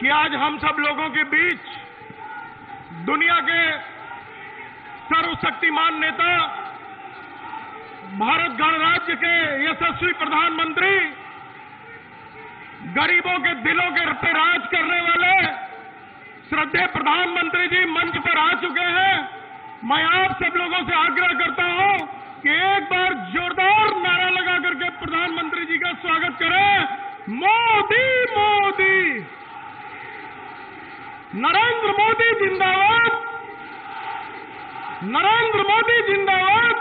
कि आज हम सब लोगों के बीच दुनिया के सर्वशक्तिमान नेता, भारत गणराज्य के यशस्वी प्रधानमंत्री, गरीबों के दिलों के पे राज करने वाले श्रद्धेय प्रधानमंत्री जी मंच पर आ चुके हैं। मैं आप सब लोगों से आग्रह करता हूं कि एक बार जोरदार नारा लगा करके प्रधानमंत्री जी का स्वागत करें। मोदी मोदी, नरेंद्र मोदी जिंदाबाद, नरेंद्र मोदी जिंदाबाद,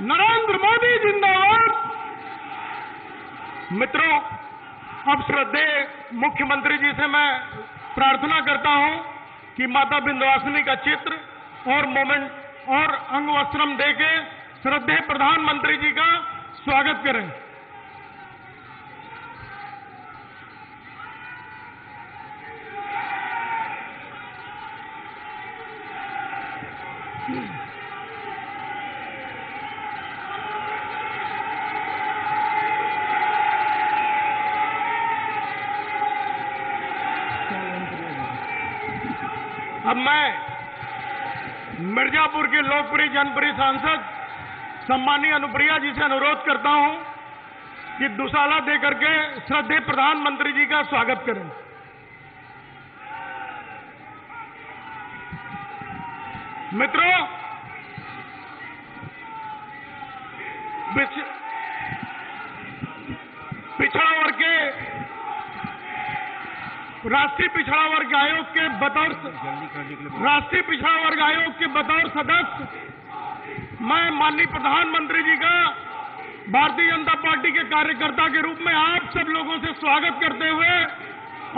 नरेंद्र मोदी जिंदाबाद। मित्रों, अब श्रद्धेय मुख्यमंत्री जी से मैं प्रार्थना करता हूं कि माता विंध्यवासिनी का चित्र और मोमेंट और अंगवस्त्रम देके श्रद्धेय प्रधानमंत्री जी का स्वागत करें। अब मैं मिर्जापुर के लोकप्रिय जनप्रिय सांसद सम्मानीय अनुप्रिया जी से अनुरोध करता हूं कि दुसाला देकर के श्रद्धेय प्रधानमंत्री जी का स्वागत करें। मित्रों, पिछड़ा वर्ग के राष्ट्रीय पिछड़ा वर्ग आयोग के बतौर राष्ट्रीय पिछड़ा वर्ग आयोग के बतौर सदस्य मैं माननीय प्रधानमंत्री जी का भारतीय जनता पार्टी के कार्यकर्ता के रूप में आप सब लोगों से स्वागत करते हुए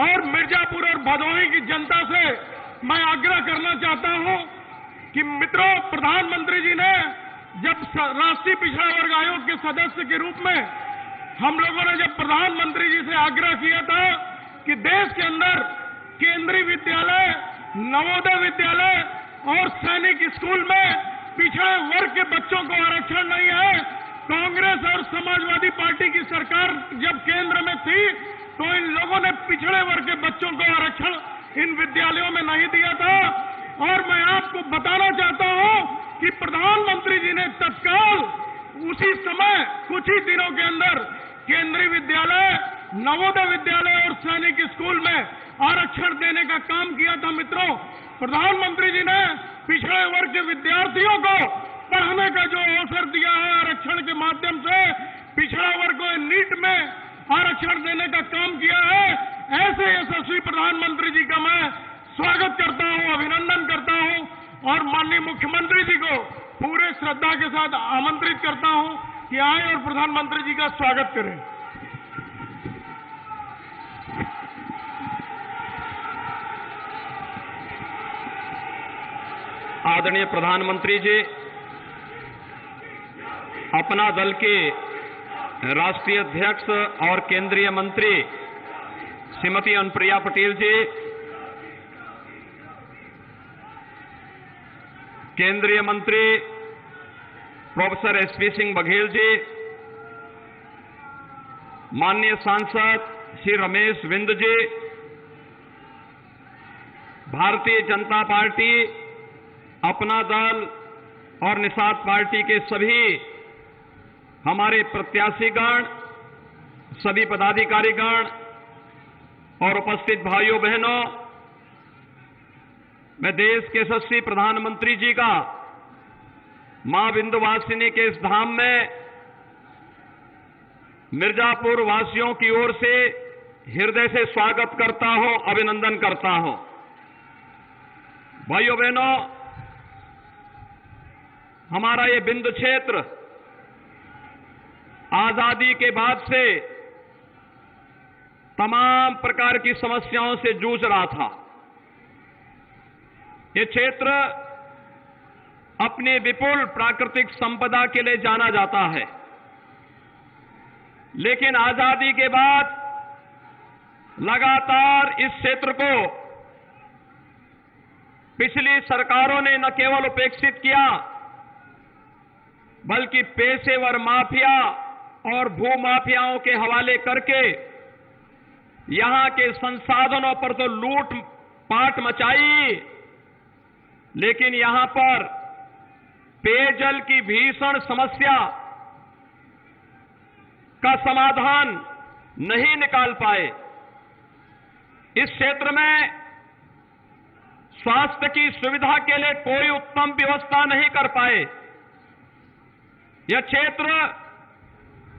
और मिर्जापुर और भदोही की जनता से मैं आग्रह करना चाहता हूं कि मित्रों, प्रधानमंत्री जी ने जब राष्ट्रीय पिछड़ा वर्ग आयोग के सदस्य के रूप में हम लोगों ने जब प्रधानमंत्री जी से आग्रह किया था कि देश के अंदर केंद्रीय विद्यालय, नवोदय विद्यालय और सैनिक स्कूल में पिछड़े वर्ग के बच्चों को आरक्षण नहीं है। कांग्रेस और समाजवादी पार्टी की सरकार जब केंद्र में थी तो इन लोगों ने पिछड़े वर्ग के बच्चों को आरक्षण इन विद्यालयों में नहीं दिया था। और मैं आपको बताना चाहता हूं कि प्रधानमंत्री जी ने तत्काल उसी समय कुछ ही दिनों के अंदर केंद्रीय विद्यालय, नवोदय विद्यालय और सैनिक स्कूल में आरक्षण देने का काम किया था। मित्रों, प्रधानमंत्री जी ने पिछड़े वर्ग के विद्यार्थियों को पढ़ने का जो अवसर दिया है आरक्षण के माध्यम से, पिछड़ा वर्ग को नीट में आरक्षण देने का काम किया है, ऐसे यशस्वी प्रधानमंत्री जी का मैं स्वागत करता हूं, अभिनंदन करता हूं और माननीय मुख्यमंत्री जी को पूरे श्रद्धा के साथ आमंत्रित करता हूं कि आए और प्रधानमंत्री जी का स्वागत करें। आदरणीय प्रधानमंत्री जी, अपना दल के राष्ट्रीय अध्यक्ष और केंद्रीय मंत्री श्रीमती अनुप्रिया पटेल जी, केंद्रीय मंत्री प्रोफेसर एसपी सिंह बघेल जी, माननीय सांसद श्री रमेश बिंद जी, भारतीय जनता पार्टी, अपना दल और निषाद पार्टी के सभी हमारे प्रत्याशीगण, सभी पदाधिकारीगण और उपस्थित भाइयों बहनों, मैं देश के यशस्वी प्रधानमंत्री जी का मां विंध्यवासिनी के इस धाम में मिर्जापुर वासियों की ओर से हृदय से स्वागत करता हूं, अभिनंदन करता हूं। भाइयों बहनों, हमारा ये बिंदु क्षेत्र आजादी के बाद से तमाम प्रकार की समस्याओं से जूझ रहा था। ये क्षेत्र अपनी विपुल प्राकृतिक संपदा के लिए जाना जाता है, लेकिन आजादी के बाद लगातार इस क्षेत्र को पिछली सरकारों ने न केवल उपेक्षित किया, बल्कि पेशेवर माफिया और भूमाफियाओं के हवाले करके यहां के संसाधनों पर तो लूट पाट मचाई, लेकिन यहां पर पेयजल की भीषण समस्या का समाधान नहीं निकाल पाए। इस क्षेत्र में स्वास्थ्य की सुविधा के लिए कोई उत्तम व्यवस्था नहीं कर पाए। यह क्षेत्र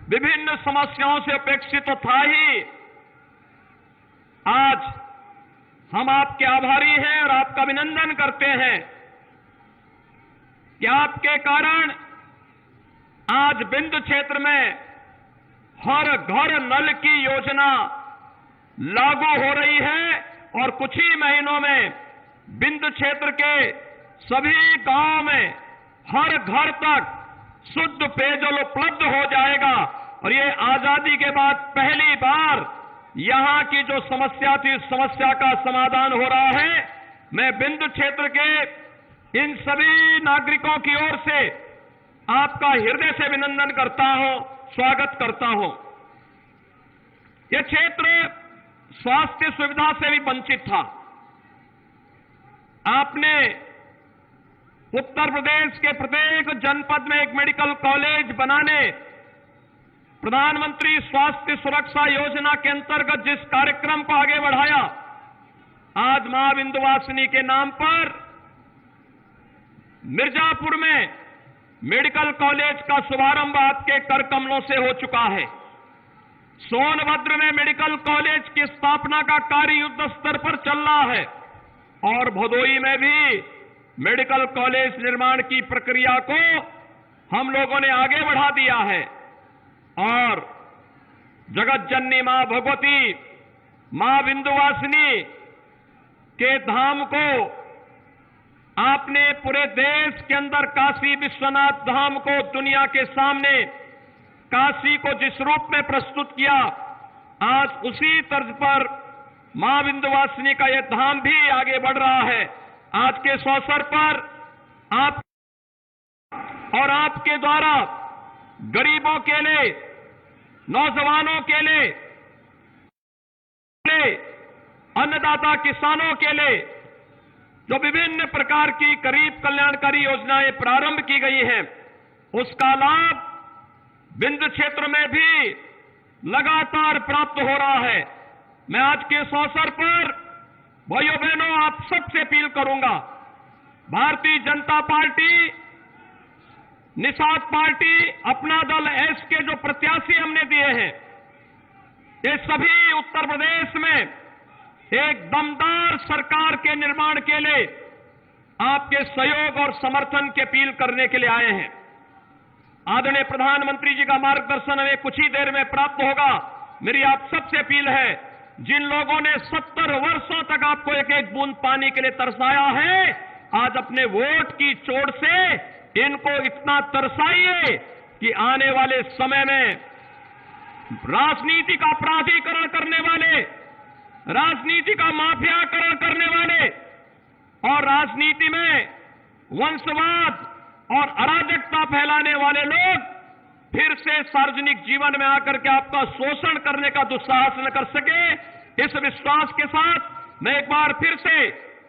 विभिन्न समस्याओं से उपेक्षित तो था ही। आज हम आपके आभारी हैं और आपका अभिनंदन करते हैं कि आपके कारण आज बिंद क्षेत्र में हर घर नल की योजना लागू हो रही है और कुछ ही महीनों में बिंद क्षेत्र के सभी गांवों में हर घर तक शुद्ध पेयजल उपलब्ध हो जाएगा। और ये आजादी के बाद पहली बार यहां की जो समस्या थी, उस समस्या का समाधान हो रहा है। मैं बिंद क्षेत्र के इन सभी नागरिकों की ओर से आपका हृदय से अभिनंदन करता हूं, स्वागत करता हूं। यह क्षेत्र स्वास्थ्य सुविधा से भी वंचित था। आपने उत्तर प्रदेश के प्रत्येक जनपद में एक मेडिकल कॉलेज बनाने, प्रधानमंत्री स्वास्थ्य सुरक्षा योजना के अंतर्गत जिस कार्यक्रम को आगे बढ़ाया, आज मां विंध्यवासिनी के नाम पर मिर्जापुर में मेडिकल कॉलेज का शुभारंभ आपके कर कमलों से हो चुका है। सोनभद्र में मेडिकल कॉलेज की स्थापना का कार्य युद्ध स्तर पर चल रहा है और भदोई में भी मेडिकल कॉलेज निर्माण की प्रक्रिया को हम लोगों ने आगे बढ़ा दिया है। और जगत जननी मां भगवती, मां विंध्यवासिनी के धाम को आपने पूरे देश के अंदर काशी विश्वनाथ धाम को दुनिया के सामने काशी को जिस रूप में प्रस्तुत किया, आज उसी तर्ज पर मां विंध्यवासिनी का यह धाम भी आगे बढ़ रहा है। आज के इस अवसर पर आप और आपके द्वारा गरीबों के लिए, नौजवानों के लिए, अन्नदाता किसानों के लिए जो विभिन्न प्रकार की गरीब कल्याणकारी योजनाएं प्रारंभ की गई हैं, उसका लाभ बिंद क्षेत्र में भी लगातार प्राप्त हो रहा है। मैं आज के इस अवसर पर भाइयों बहनों आप सबसे अपील करूंगा, भारतीय जनता पार्टी, निषाद पार्टी, अपना दल एस के जो प्रत्याशी हमने दिए हैं, ये सभी उत्तर प्रदेश में एक दमदार सरकार के निर्माण के लिए आपके सहयोग और समर्थन की अपील करने के लिए आए हैं। आदरणीय प्रधानमंत्री जी का मार्गदर्शन हमें कुछ ही देर में प्राप्त होगा। मेरी आप सबसे अपील है, जिन लोगों ने 70 वर्षों तक आपको एक एक बूंद पानी के लिए तरसाया है, आज अपने वोट की चोट से इनको इतना तरसाइए कि आने वाले समय में राजनीति का अपराधीकरण करने वाले, राजनीति का माफियाकरण करने वाले और राजनीति में वंशवाद और अराजकता फैलाने वाले लोग फिर से सार्वजनिक जीवन में आकर के आपका शोषण करने का दुस्साहस न कर सके। इस विश्वास के साथ मैं एक बार फिर से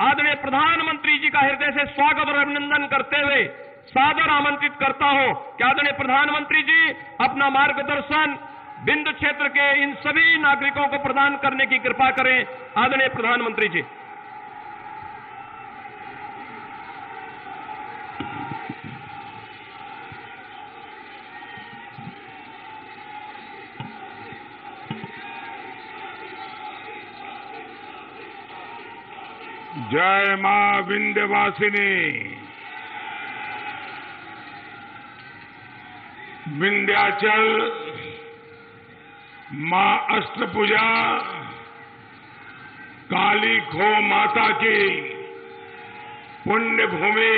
आदरणीय प्रधानमंत्री जी का हृदय से स्वागत और अभिनंदन करते हुए सादर आमंत्रित करता हूं कि आदरणीय प्रधानमंत्री जी अपना मार्गदर्शन बिंद क्षेत्र के इन सभी नागरिकों को प्रदान करने की कृपा करें। आदरणीय प्रधानमंत्री जी। जय मां विंध्यवासिनी। विंध्याचल मां अष्टभुजा काली खो माता की पुण्य भूमि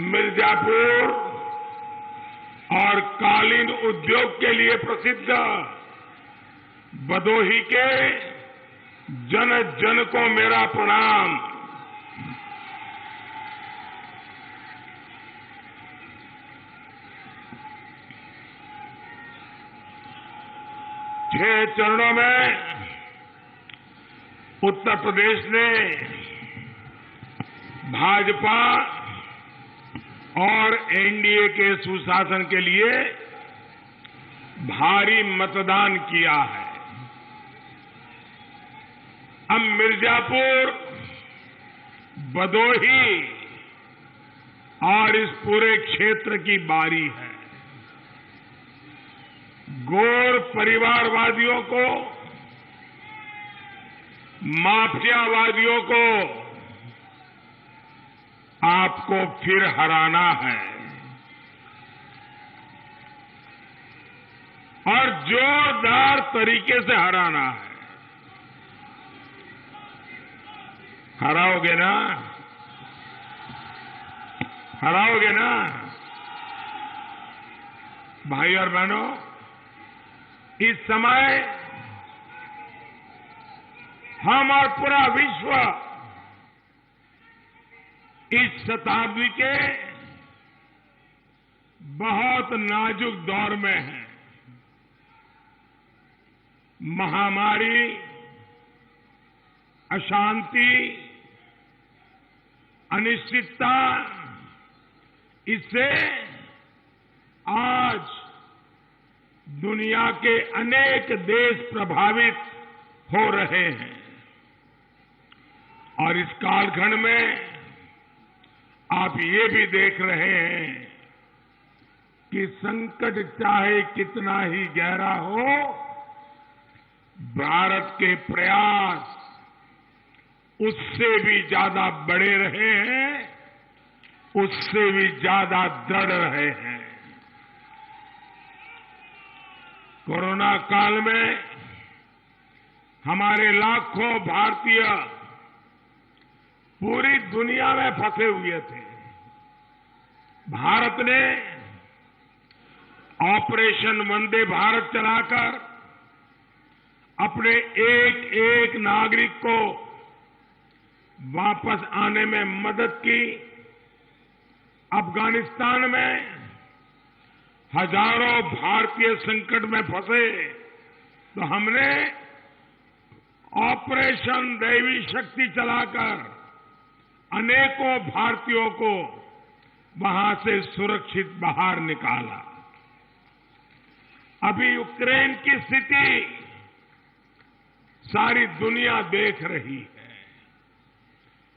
मिर्जापुर और कालीन उद्योग के लिए प्रसिद्ध भदोही के जन जन को मेरा प्रणाम। 6 चरणों में उत्तर प्रदेश ने भाजपा और एनडीए के सुशासन के लिए भारी मतदान किया है। अब मिर्जापुर, भदोही और इस पूरे क्षेत्र की बारी है। गोर परिवारवादियों को, माफियावादियों को आपको फिर हराना है और जोरदार तरीके से हराना है। हराओगे ना? हराओगे ना? भाई और बहनों, इस समय हम और पूरा विश्व इस शताब्दी के बहुत नाजुक दौर में है। महामारी, अशांति, अनिश्चितता, इससे आज दुनिया के अनेक देश प्रभावित हो रहे हैं और इस कालखंड में आप ये भी देख रहे हैं कि संकट चाहे कितना ही गहरा हो, भारत के प्रयास उससे भी ज्यादा बड़े रहे हैं, उससे भी ज्यादा दृढ़ रहे हैं। कोरोना काल में हमारे लाखों भारतीय पूरी दुनिया में फंसे हुए थे। भारत ने ऑपरेशन वंदे भारत चलाकर अपने एक एक नागरिक को वापस आने में मदद की। अफगानिस्तान में हजारों भारतीय संकट में फंसे तो हमने ऑपरेशन दैवी शक्ति चलाकर अनेकों भारतीयों को वहां से सुरक्षित बाहर निकाला। अभी यूक्रेन की स्थिति सारी दुनिया देख रही है।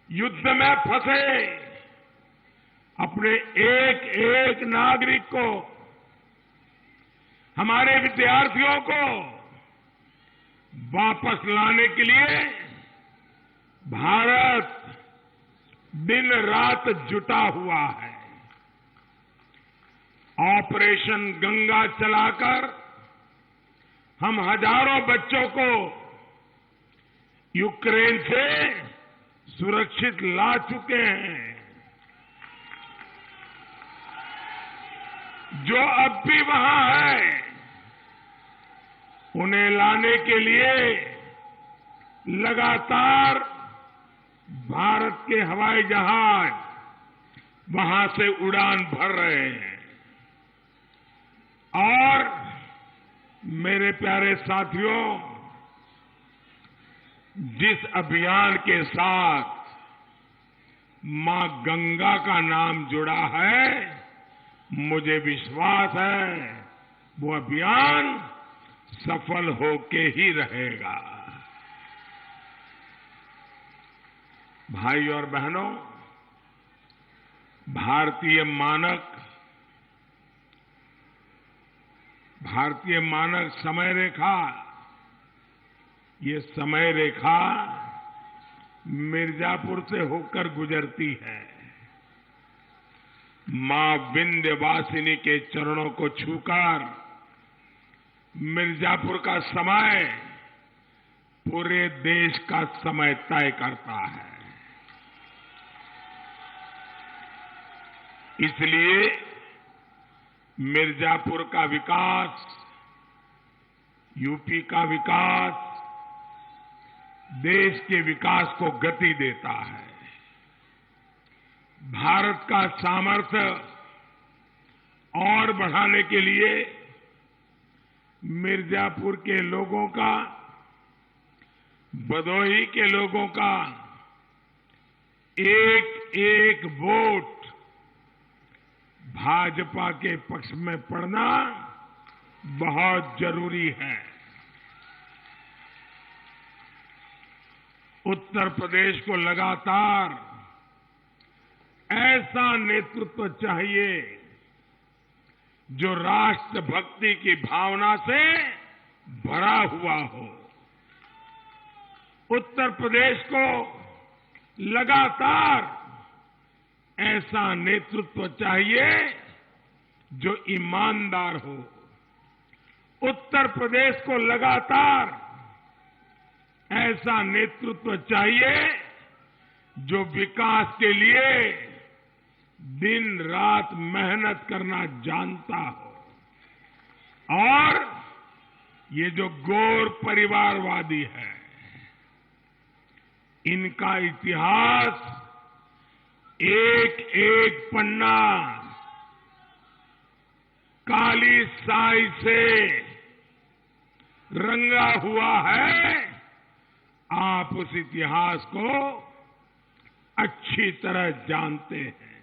युद्ध में फंसे अपने एक एक नागरिक को, हमारे विद्यार्थियों को वापस लाने के लिए भारत दिन रात जुटा हुआ है। ऑपरेशन गंगा चलाकर हम हजारों बच्चों को यूक्रेन से सुरक्षित ला चुके हैं। जो अब भी वहां है, उन्हें लाने के लिए लगातार भारत के हवाई जहाज वहां से उड़ान भर रहे हैं। और मेरे प्यारे साथियों, जिस अभियान के साथ मां गंगा का नाम जुड़ा है, मुझे विश्वास है वो अभियान सफल होके ही रहेगा। भाई और बहनों, भारतीय मानक समय रेखा, ये समय रेखा मिर्जापुर से होकर गुजरती है। मां विंध्यवासिनी के चरणों को छूकर मिर्जापुर का समय पूरे देश का समय तय करता है। इसलिए मिर्जापुर का विकास, यूपी का विकास देश के विकास को गति देता है। भारत का सामर्थ्य और बढ़ाने के लिए मिर्जापुर के लोगों का भदोही के लोगों का एक एक वोट भाजपा के पक्ष में पड़ना बहुत जरूरी है। उत्तर प्रदेश को लगातार ऐसा नेतृत्व चाहिए जो राष्ट्रभक्ति की भावना से भरा हुआ हो। उत्तर प्रदेश को लगातार ऐसा नेतृत्व चाहिए जो ईमानदार हो। उत्तर प्रदेश को लगातार ऐसा नेतृत्व चाहिए जो विकास के लिए दिन रात मेहनत करना जानता हो। और ये जो गौर परिवारवादी है, इनका इतिहास एक एक पन्ना काली स्याही से रंगा हुआ है। आप उस इतिहास को अच्छी तरह जानते हैं।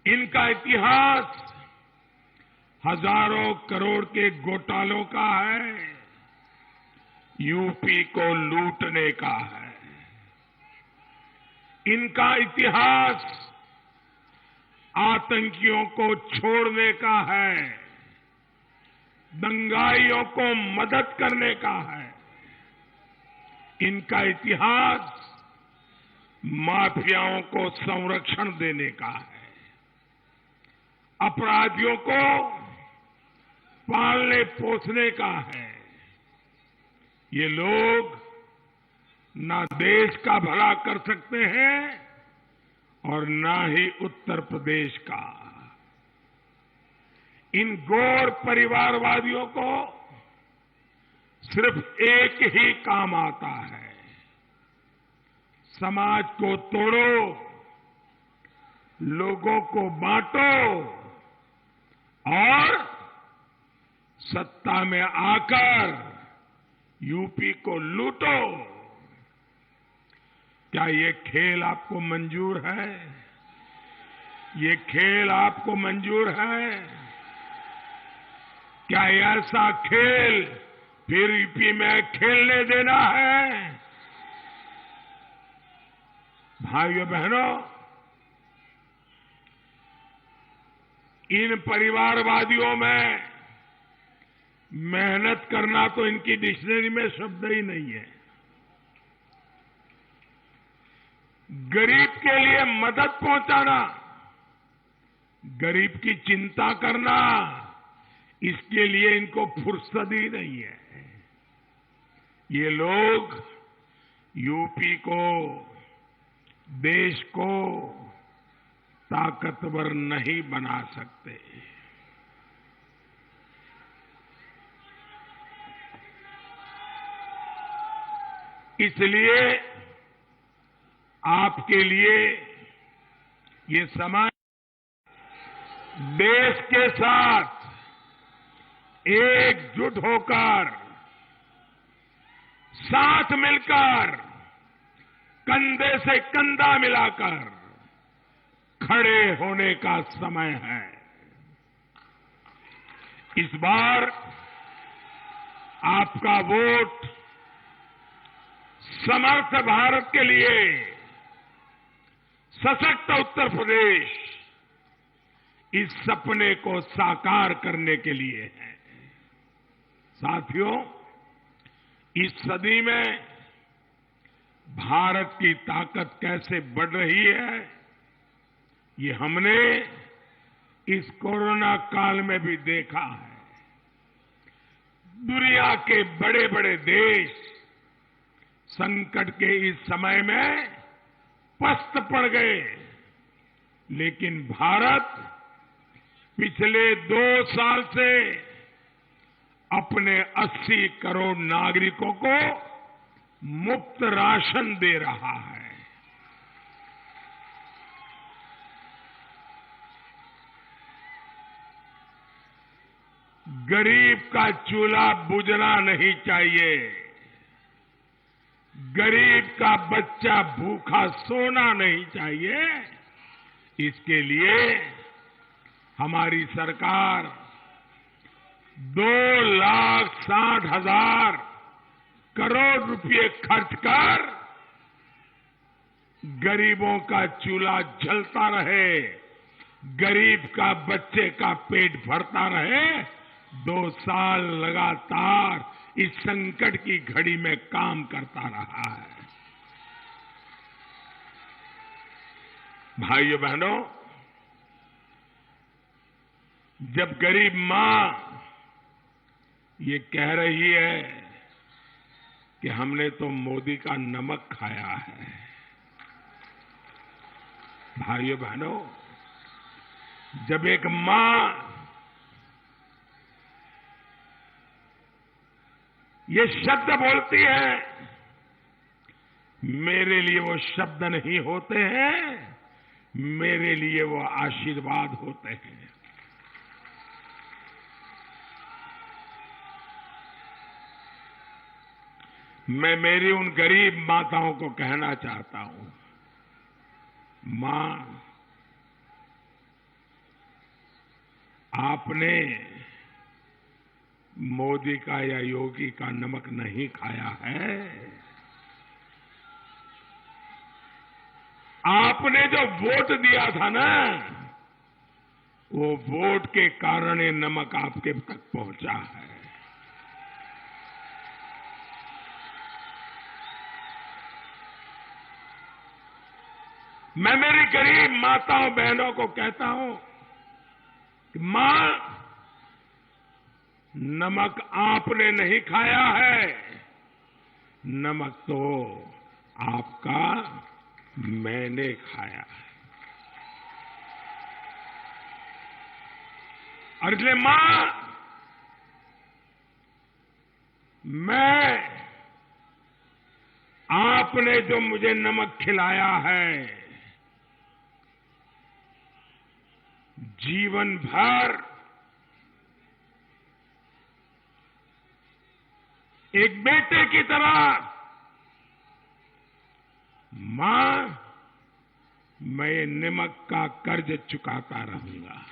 इनका इतिहास हजारों करोड़ के घोटालों का है, यूपी को लूटने का है। इनका इतिहास आतंकियों को छोड़ने का है, दंगाइयों को मदद करने का है। इनका इतिहास माफियाओं को संरक्षण देने का है, अपराधियों को पालने पोसने का है। ये लोग ना देश का भला कर सकते हैं और ना ही उत्तर प्रदेश का। इन गौर परिवारवादियों को सिर्फ एक ही काम आता है, समाज को तोड़ो, लोगों को बांटो और सत्ता में आकर यूपी को लूटो। क्या ये खेल आपको मंजूर है? ये खेल आपको मंजूर है? क्या ऐसा खेल फिर यूपी में खेलने देना है? भाइयों बहनों, इन परिवारवादियों में मेहनत करना तो इनकी डिक्शनरी में शब्द ही नहीं है। गरीब के लिए मदद पहुंचाना, गरीब की चिंता करना, इसके लिए इनको फुर्सत ही नहीं है। ये लोग यूपी को, देश को ताकतवर नहीं बना सकते। इसलिए आपके लिए ये समाज देश के साथ एकजुट होकर, साथ मिलकर, कंधे से कंधा मिलाकर खड़े होने का समय है। इस बार आपका वोट समर्थ भारत के लिए, सशक्त उत्तर प्रदेश, इस सपने को साकार करने के लिए है। साथियों, इस सदी में भारत की ताकत कैसे बढ़ रही है, ये हमने इस कोरोना काल में भी देखा है। दुनिया के बड़े बड़े देश संकट के इस समय में पस्त पड़ गए, लेकिन भारत पिछले 2 साल से अपने 80 करोड़ नागरिकों को मुफ्त राशन दे रहा है। गरीब का चूल्हा बुझना नहीं चाहिए, गरीब का बच्चा भूखा सोना नहीं चाहिए। इसके लिए हमारी सरकार 2,60,000 करोड़ रुपए खर्च कर गरीबों का चूल्हा जलता रहे, गरीब का बच्चे का पेट भरता रहे। 2 साल लगातार इस संकट की घड़ी में काम करता रहा है। भाइयों बहनों, जब गरीब मां ये कह रही है कि हमने तो मोदी का नमक खाया है, भाइयों बहनों, जब एक मां ये शब्द बोलती है, मेरे लिए वो शब्द नहीं होते हैं, मेरे लिए वो आशीर्वाद होते हैं। मैं मेरी उन गरीब माताओं को कहना चाहता हूं, मां, आपने मोदी का या योगी का नमक नहीं खाया है। आपने जो वोट दिया था ना, वो वोट के कारण ये नमक आपके तक पहुंचा है। मैं मेरी गरीब माताओं बहनों को कहता हूं कि मां, नमक आपने नहीं खाया है, नमक तो आपका मैंने खाया है। और इसलिए मां, मैं आपने जो मुझे नमक खिलाया है, जीवन भर एक बेटे की तरह मां, मैं नमक का कर्ज चुकाता रहूंगा।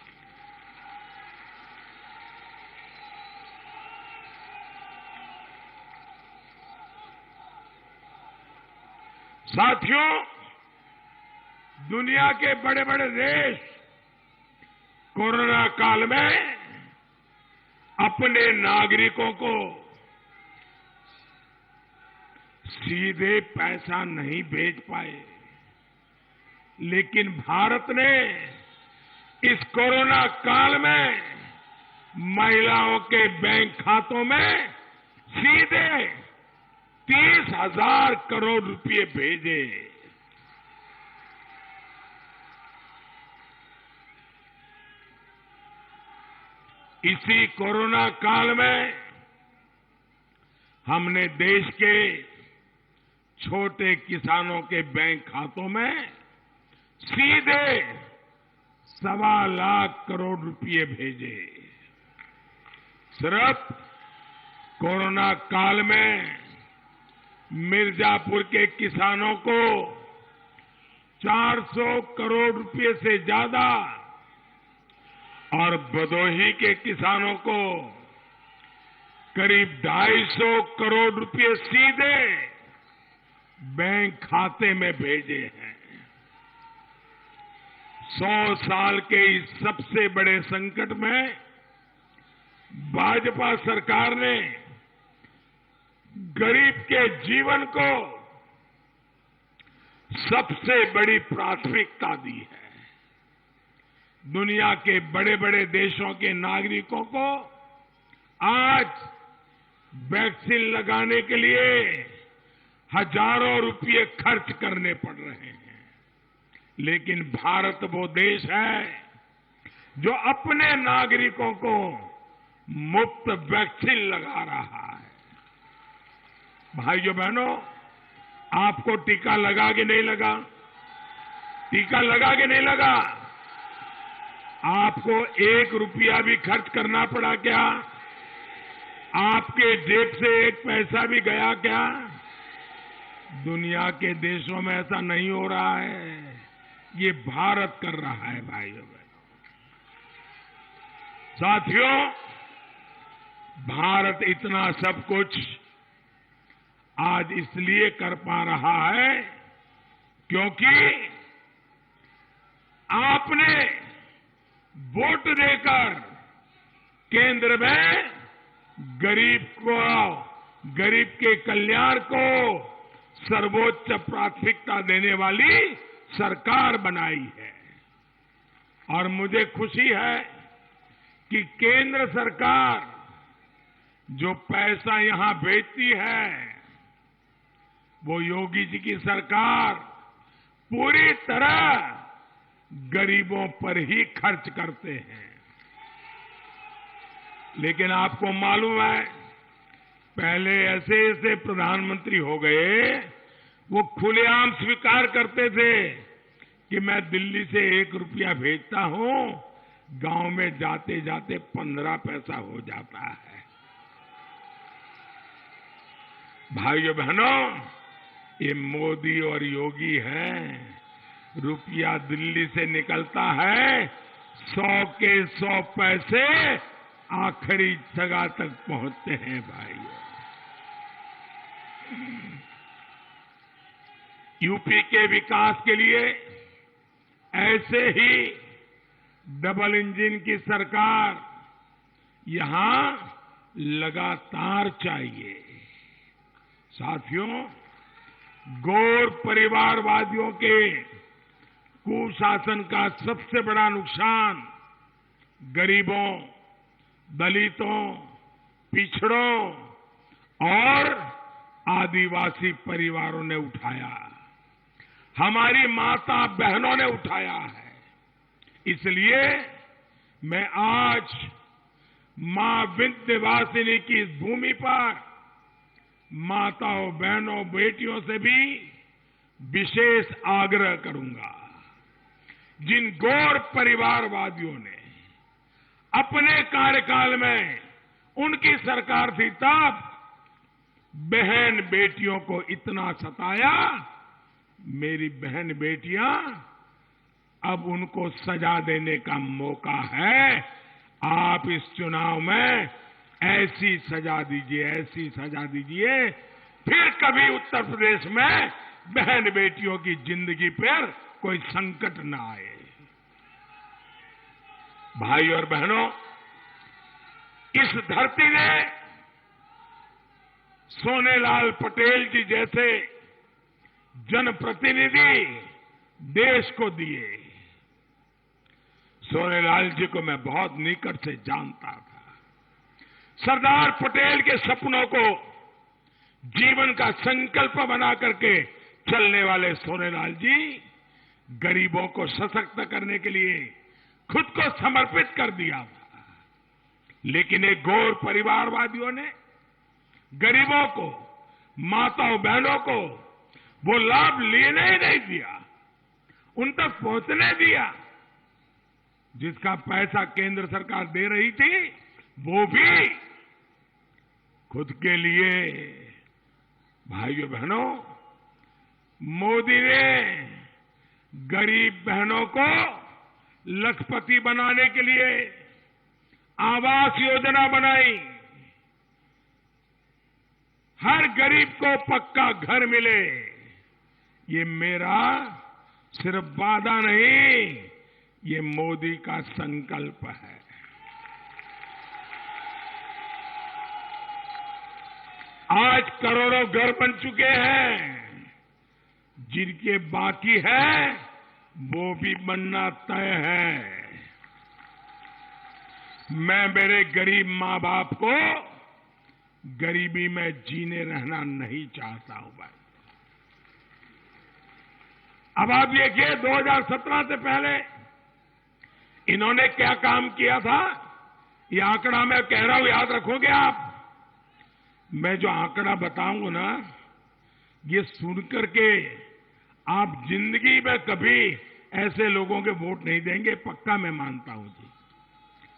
साथियों, दुनिया के बड़े बड़े देश कोरोना काल में अपने नागरिकों को सीधे पैसा नहीं भेज पाए, लेकिन भारत ने इस कोरोना काल में महिलाओं के बैंक खातों में सीधे 30,000 करोड़ रुपए भेजे। इसी कोरोना काल में हमने देश के छोटे किसानों के बैंक खातों में सीधे 1.25 लाख करोड़ रुपए भेजे। सिर्फ कोरोना काल में मिर्जापुर के किसानों को 400 करोड़ रुपए से ज्यादा और भदोही के किसानों को करीब 250 करोड़ रुपए सीधे बैंक खाते में भेजे हैं। 100 साल के इस सबसे बड़े संकट में भाजपा सरकार ने गरीब के जीवन को सबसे बड़ी प्राथमिकता दी है। दुनिया के बड़े बड़े देशों के नागरिकों को आज वैक्सीन लगाने के लिए हजारों रुपए खर्च करने पड़ रहे हैं, लेकिन भारत वो देश है जो अपने नागरिकों को मुफ्त वैक्सीन लगा रहा है। भाइयों बहनों, आपको टीका लगा कि नहीं लगा? टीका लगा कि नहीं लगा? आपको 1 रुपया भी खर्च करना पड़ा क्या? आपके जेब से एक पैसा भी गया क्या? दुनिया के देशों में ऐसा नहीं हो रहा है, ये भारत कर रहा है भाइयों बहनों। साथियों, भारत इतना सब कुछ आज इसलिए कर पा रहा है क्योंकि आपने वोट देकर केंद्र में गरीब के कल्याण को सर्वोच्च प्राथमिकता देने वाली सरकार बनाई है। और मुझे खुशी है कि केंद्र सरकार जो पैसा यहां भेजती है, वो योगी जी की सरकार पूरी तरह गरीबों पर ही खर्च करते हैं। लेकिन आपको मालूम है, पहले ऐसे ऐसे प्रधानमंत्री हो गए, वो खुलेआम स्वीकार करते थे कि मैं दिल्ली से 1 रुपया भेजता हूं, गांव में जाते जाते 15 पैसा हो जाता है। भाइयों बहनों, ये मोदी और योगी हैं, रुपया दिल्ली से निकलता है, 100 के 100 पैसे आखिरी जगह तक पहुंचते हैं भाइयों। यूपी के विकास के लिए ऐसे ही डबल इंजन की सरकार यहां लगातार चाहिए। साथियों, गौर परिवारवादियों के कुशासन का सबसे बड़ा नुकसान गरीबों, दलितों, पिछड़ों और आदिवासी परिवारों ने उठाया, हमारी माता बहनों ने उठाया है। इसलिए मैं आज मां विंध्यवासिनी की इस भूमि पर माताओं, बहनों, बेटियों से भी विशेष आग्रह करूंगा। जिन गौर परिवारवादियों ने अपने कार्यकाल में, उनकी सरकार थी तब, बहन बेटियों को इतना सताया, मेरी बहन बेटियां अब उनको सजा देने का मौका है। आप इस चुनाव में ऐसी सजा दीजिए, ऐसी सजा दीजिए, फिर कभी उत्तर प्रदेश में बहन बेटियों की जिंदगी पर कोई संकट न आए। भाई और बहनों, इस धरती ने सोनेलाल पटेल जी जैसे जनप्रतिनिधि देश को दिए। सोनेलाल जी को मैं बहुत निकट से जानता था। सरदार पटेल के सपनों को जीवन का संकल्प बना करके चलने वाले सोनेलाल जी गरीबों को सशक्त करने के लिए खुद को समर्पित कर दिया था। लेकिन एक गौर परिवारवादियों ने गरीबों को, माताओं बहनों को वो लाभ लेने ही नहीं दिया, उन तक पहुंचने दिया। जिसका पैसा केंद्र सरकार दे रही थी, वो भी खुद के लिए। भाइयों बहनों, मोदी ने गरीब बहनों को लखपति बनाने के लिए आवास योजना बनाई। हर गरीब को पक्का घर मिले, ये मेरा सिर्फ वादा नहीं, ये मोदी का संकल्प है। आज करोड़ों घर बन चुके हैं, जिनके बाकी है वो भी बनना तय है। मैं मेरे गरीब मां बाप को गरीबी में जीने रहना नहीं चाहता हूं भाई। अब आप देखिए, 2017 से पहले इन्होंने क्या काम किया था, ये आंकड़ा मैं कह रहा हूं, याद रखोगे आप। मैं जो आंकड़ा बताऊंगा ना, ये सुनकर के आप जिंदगी में कभी ऐसे लोगों के वोट नहीं देंगे, पक्का मैं मानता हूं जी।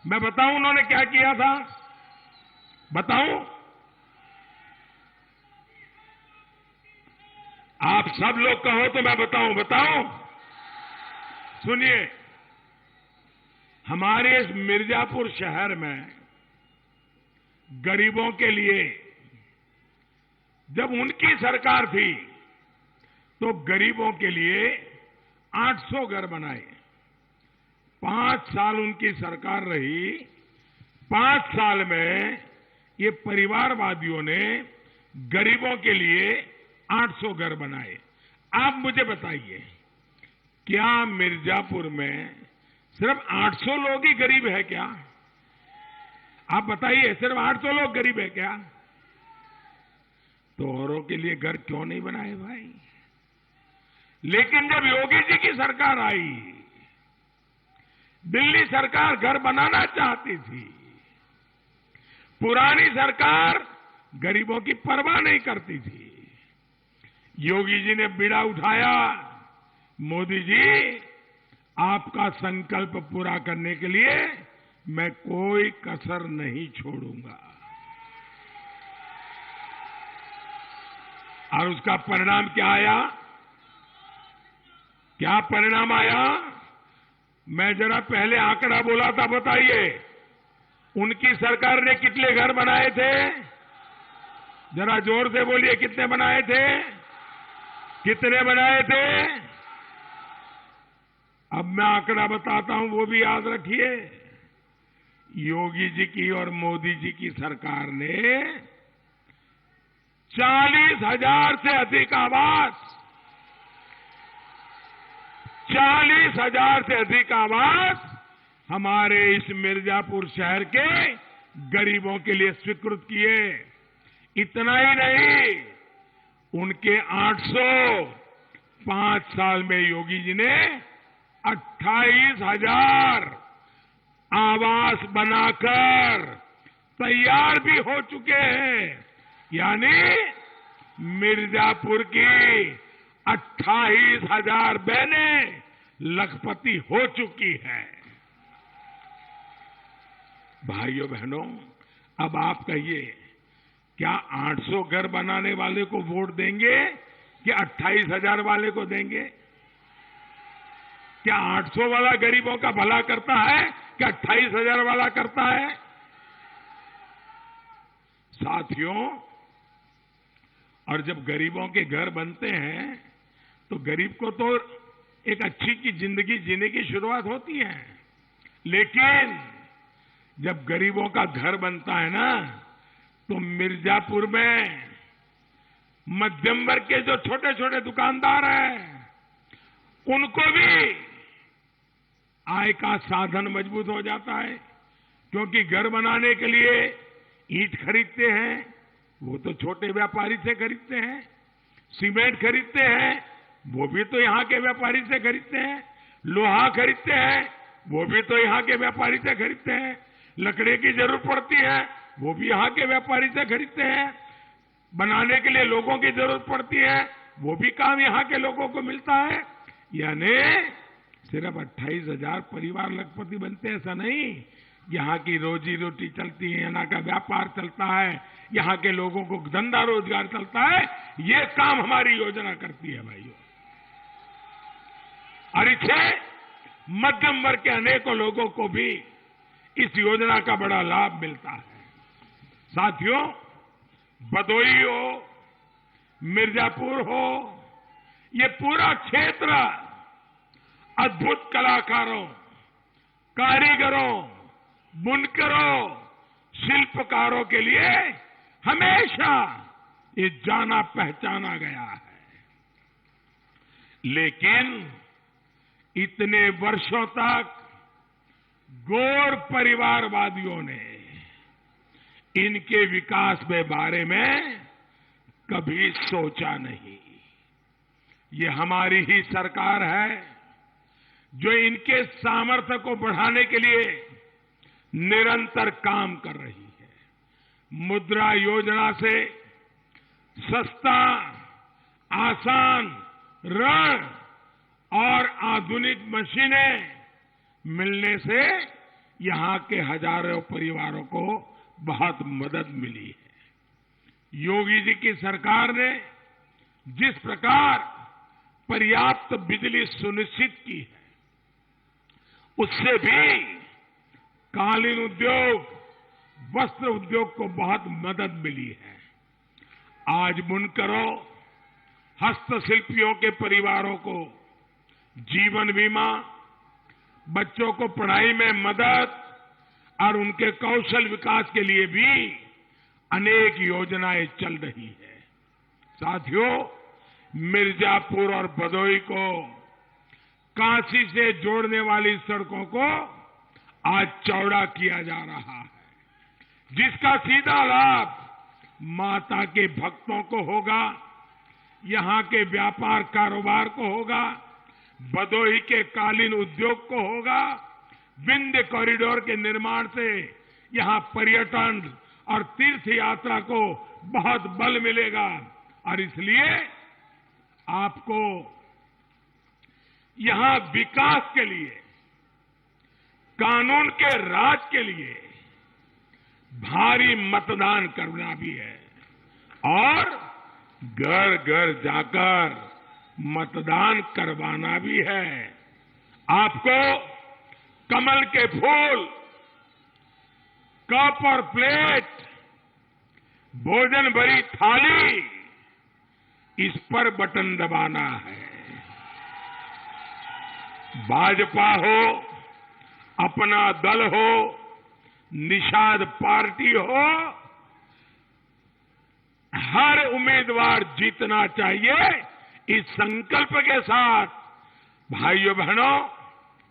मैं बताऊं उन्होंने क्या किया था। बताऊं? आप सब लोग कहो तो मैं बताऊं? सुनिए, हमारे इस मिर्जापुर शहर में गरीबों के लिए जब उनकी सरकार थी तो गरीबों के लिए 800 घर बनाए। 5 साल उनकी सरकार रही। 5 साल में ये परिवारवादियों ने गरीबों के लिए 800 घर बनाए। आप मुझे बताइए, क्या मिर्जापुर में सिर्फ 800 लोग ही गरीब है क्या? आप बताइए, सिर्फ 800 लोग गरीब है क्या? तो औरों के लिए घर क्यों नहीं बनाए भाई? लेकिन जब योगी जी की सरकार आई, दिल्ली सरकार घर बनाना चाहती थी। पुरानी सरकार गरीबों की परवाह नहीं करती थी। योगी जी ने बीड़ा उठाया, मोदी जी आपका संकल्प पूरा करने के लिए मैं कोई कसर नहीं छोड़ूंगा। और उसका परिणाम क्या आया? क्या परिणाम आया? मैं जरा पहले आंकड़ा बोला था, बताइए उनकी सरकार ने कितने घर बनाए थे? जरा जोर से बोलिए, कितने बनाए थे? कितने बनाए थे? अब मैं आंकड़ा बताता हूं, वो भी याद रखिए। योगी जी की और मोदी जी की सरकार ने 40,000 से अधिक आवास 40,000 से अधिक आवास हमारे इस मिर्जापुर शहर के गरीबों के लिए स्वीकृत किए। इतना ही नहीं, उनके 805 साल में योगी जी ने 28,000 आवास बनाकर तैयार भी हो चुके हैं। यानी मिर्जापुर की 28,000 बहनें लखपति हो चुकी हैं। भाइयों बहनों, अब आप कहिए, क्या 800 घर बनाने वाले को वोट देंगे कि 28,000 वाले को देंगे? क्या 800 वाला गरीबों का भला करता है कि 28,000 वाला करता है? साथियों, और जब गरीबों के घर बनते हैं तो गरीब को तो एक अच्छी की जिंदगी जीने की शुरुआत होती है। लेकिन जब गरीबों का घर बनता है ना, तो मिर्जापुर में मध्यम वर्ग के जो छोटे छोटे दुकानदार हैं, उनको भी आय का साधन मजबूत हो जाता है। क्योंकि घर बनाने के लिए ईंट खरीदते हैं, वो तो छोटे व्यापारी से खरीदते हैं। सीमेंट खरीदते हैं, वो भी तो यहां के व्यापारी से खरीदते हैं। लोहा खरीदते हैं, वो भी तो यहां के व्यापारी से खरीदते हैं। लकड़ी की जरूरत पड़ती है, वो भी यहां के व्यापारी से खरीदते हैं। बनाने के लिए लोगों की जरूरत पड़ती है, वो भी काम यहां के लोगों को मिलता है। यानी सिर्फ 28,000 परिवार लखपति बनते हैं, ऐसा नहीं। यहां की रोजी रोटी चलती है, यहां का व्यापार चलता है, यहां के लोगों को धंधा रोजगार चलता है। ये काम हमारी योजना करती है भाइयों। और इससे मध्यम वर्ग के अनेकों लोगों को भी इस योजना का बड़ा लाभ मिलता है। साथियों, भदोही हो, मिर्जापुर हो, ये पूरा क्षेत्र अद्भुत कलाकारों, कारीगरों, बुनकरों, शिल्पकारों के लिए हमेशा ये जाना पहचाना गया है। लेकिन इतने वर्षों तक गौर परिवारवादियों ने इनके विकास के बारे में कभी सोचा नहीं। ये हमारी ही सरकार है जो इनके सामर्थ्य को बढ़ाने के लिए निरंतर काम कर रही है। मुद्रा योजना से सस्ता, आसान ऋण और आधुनिक मशीनें मिलने से यहां के हजारों परिवारों को बहुत मदद मिली है। योगी जी की सरकार ने जिस प्रकार पर्याप्त बिजली सुनिश्चित की है, उससे भी कालीन उद्योग, वस्त्र उद्योग को बहुत मदद मिली है। आज बुनकरों, हस्तशिल्पियों के परिवारों को जीवन बीमा, बच्चों को पढ़ाई में मदद और उनके कौशल विकास के लिए भी अनेक योजनाएं चल रही है। साथियों, मिर्जापुर और भदोही को काशी से जोड़ने वाली सड़कों को आज चौड़ा किया जा रहा है, जिसका सीधा लाभ माता के भक्तों को होगा, यहां के व्यापार कारोबार को होगा, भदोही के कालीन उद्योग को होगा। विंध्य कॉरिडोर के निर्माण से यहां पर्यटन और तीर्थ यात्रा को बहुत बल मिलेगा और इसलिए आपको यहां विकास के लिए, कानून के राज के लिए भारी मतदान करना भी है और घर घर जाकर मतदान करवाना भी है। आपको कमल के फूल, कप और प्लेट, भोजन भरी थाली, इस पर बटन दबाना है। भाजपा हो, अपना दल हो, निषाद पार्टी हो, हर उम्मीदवार जीतना चाहिए। इस संकल्प के साथ भाइयों बहनों,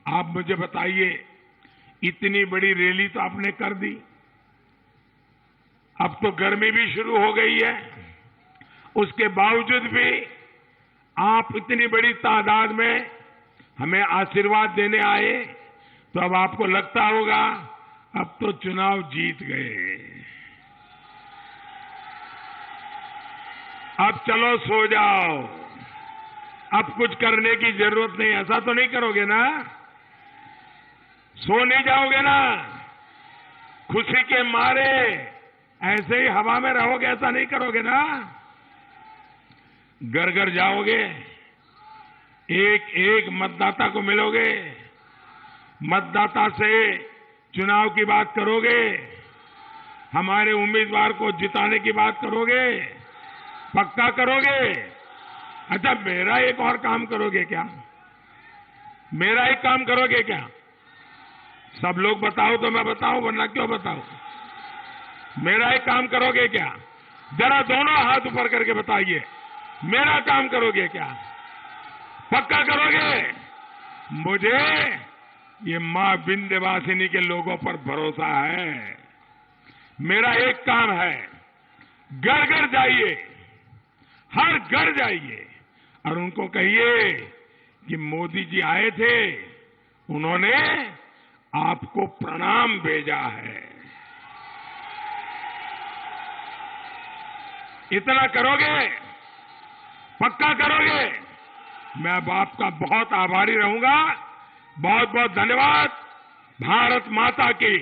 आप मुझे बताइए, इतनी बड़ी रैली तो आपने कर दी, अब तो गर्मी भी शुरू हो गई है, उसके बावजूद भी आप इतनी बड़ी तादाद में हमें आशीर्वाद देने आए, तो अब आपको लगता होगा अब तो चुनाव जीत गए, अब चलो सो जाओ, अब कुछ करने की जरूरत नहीं। ऐसा तो नहीं करोगे ना? सो नहीं जाओगे ना? खुशी के मारे ऐसे ही हवा में रहोगे, ऐसा नहीं करोगे ना? घर घर जाओगे, एक एक मतदाता को मिलोगे, मतदाता से चुनाव की बात करोगे, हमारे उम्मीदवार को जिताने की बात करोगे, पक्का करोगे? अच्छा, मेरा एक और काम करोगे क्या? मेरा एक काम करोगे क्या? सब लोग बताओ तो मैं बताऊं, वरना क्यों बताऊं? मेरा एक काम करोगे क्या? जरा दोनों हाथ ऊपर करके बताइए, मेरा काम करोगे क्या? पक्का करोगे? मुझे ये मां विंध्यवासिनी के लोगों पर भरोसा है। मेरा एक काम है, घर घर जाइए, हर घर जाइए और उनको कहिए कि मोदी जी आए थे, उन्होंने आपको प्रणाम भेजा है। इतना करोगे? पक्का करोगे? मैं अब आपका बहुत आभारी रहूंगा। बहुत बहुत धन्यवाद। भारत माता की